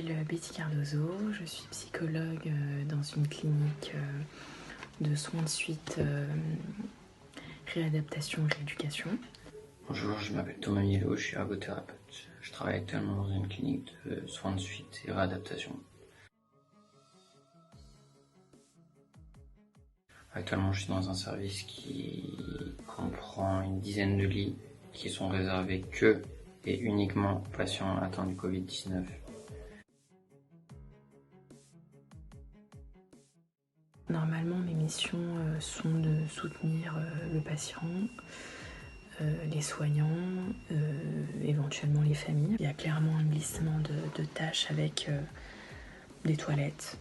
m'appelle Betty Cardozo, je suis psychologue dans une clinique de soins de suite, réadaptation et rééducation. Bonjour, je m'appelle Thomas Mielo, je suis ergothérapeute. Je travaille actuellement dans une clinique de soins de suite et réadaptation. Actuellement, je suis dans un service qui comprend une dizaine de lits qui sont réservés que et uniquement aux patients atteints du Covid-19. Normalement, mes missions sont de soutenir le patient, les soignants, éventuellement les familles. Il y a clairement un glissement de tâches avec des toilettes,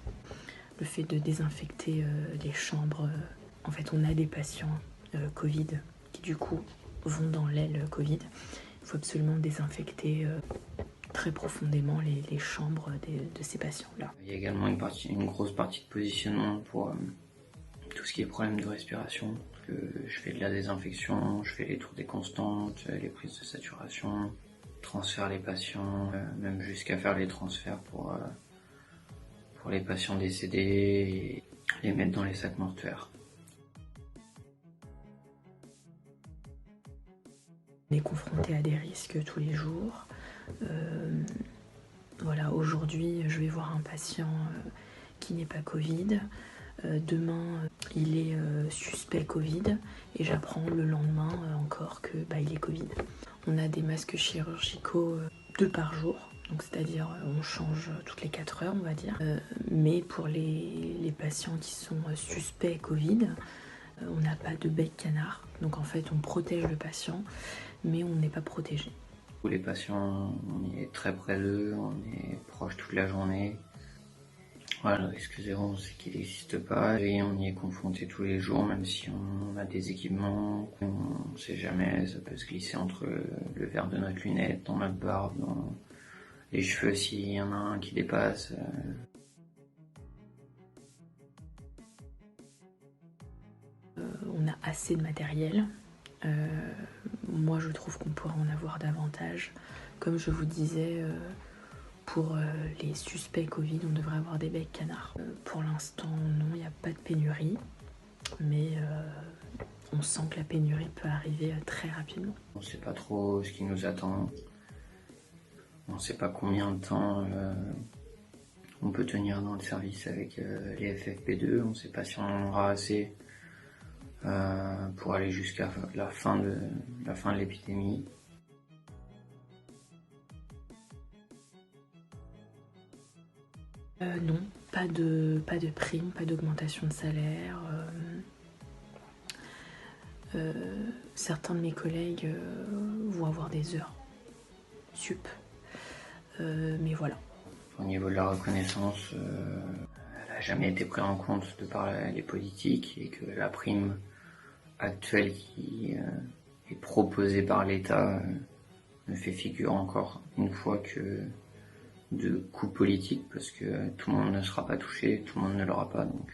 le fait de désinfecter les chambres. En fait, on a des patients Covid qui du coup vont dans l'aile Covid. Il faut absolument désinfecter très profondément les chambres de ces patients-là. Il y a également une grosse partie de positionnement pour tout ce qui est problème de respiration. Je fais de la désinfection, je fais les tours des constantes, les prises de saturation, transfère les patients, même jusqu'à faire les transferts pour les patients décédés et les mettre dans les sacs mortuaires. On est confronté à des risques tous les jours. Voilà, aujourd'hui, je vais voir un patient qui n'est pas Covid. Demain, il est suspect Covid et j'apprends le lendemain encore que il est Covid. On a des masques chirurgicaux 2 par jour, donc c'est-à-dire on change toutes les 4 heures, on va dire. Mais pour les patients qui sont suspects Covid, on n'a pas de bec canard. Donc en fait, on protège le patient, mais on n'est pas protégé. Pour les patients, on est très près d'eux, on est proche toute la journée. Voilà, le risque zéro, c'est qu'il n'existe pas et on y est confronté tous les jours, même si on a des équipements, on ne sait jamais, ça peut se glisser entre le verre de notre lunette, dans notre barbe, dans les cheveux s'il y en a un qui dépasse. On a assez de matériel. Moi, je trouve qu'on pourrait en avoir davantage. Comme je vous disais, pour les suspects Covid, on devrait avoir des becs canards. Pour l'instant, non, il n'y a pas de pénurie, mais on sent que la pénurie peut arriver très rapidement. On ne sait pas trop ce qui nous attend. On ne sait pas combien de temps on peut tenir dans le service avec les FFP2. On ne sait pas si on en aura assez pour aller jusqu'à la fin de l'épidémie. Non, pas de prime, pas d'augmentation de salaire. Certains de mes collègues vont avoir des heures sup, mais voilà. Au niveau de la reconnaissance, elle n'a jamais été prise en compte de par les politiques et que la prime actuelle qui est proposée par l'État ne fait figure encore une fois que de coûts politiques parce que tout le monde ne sera pas touché, tout le monde ne l'aura pas donc.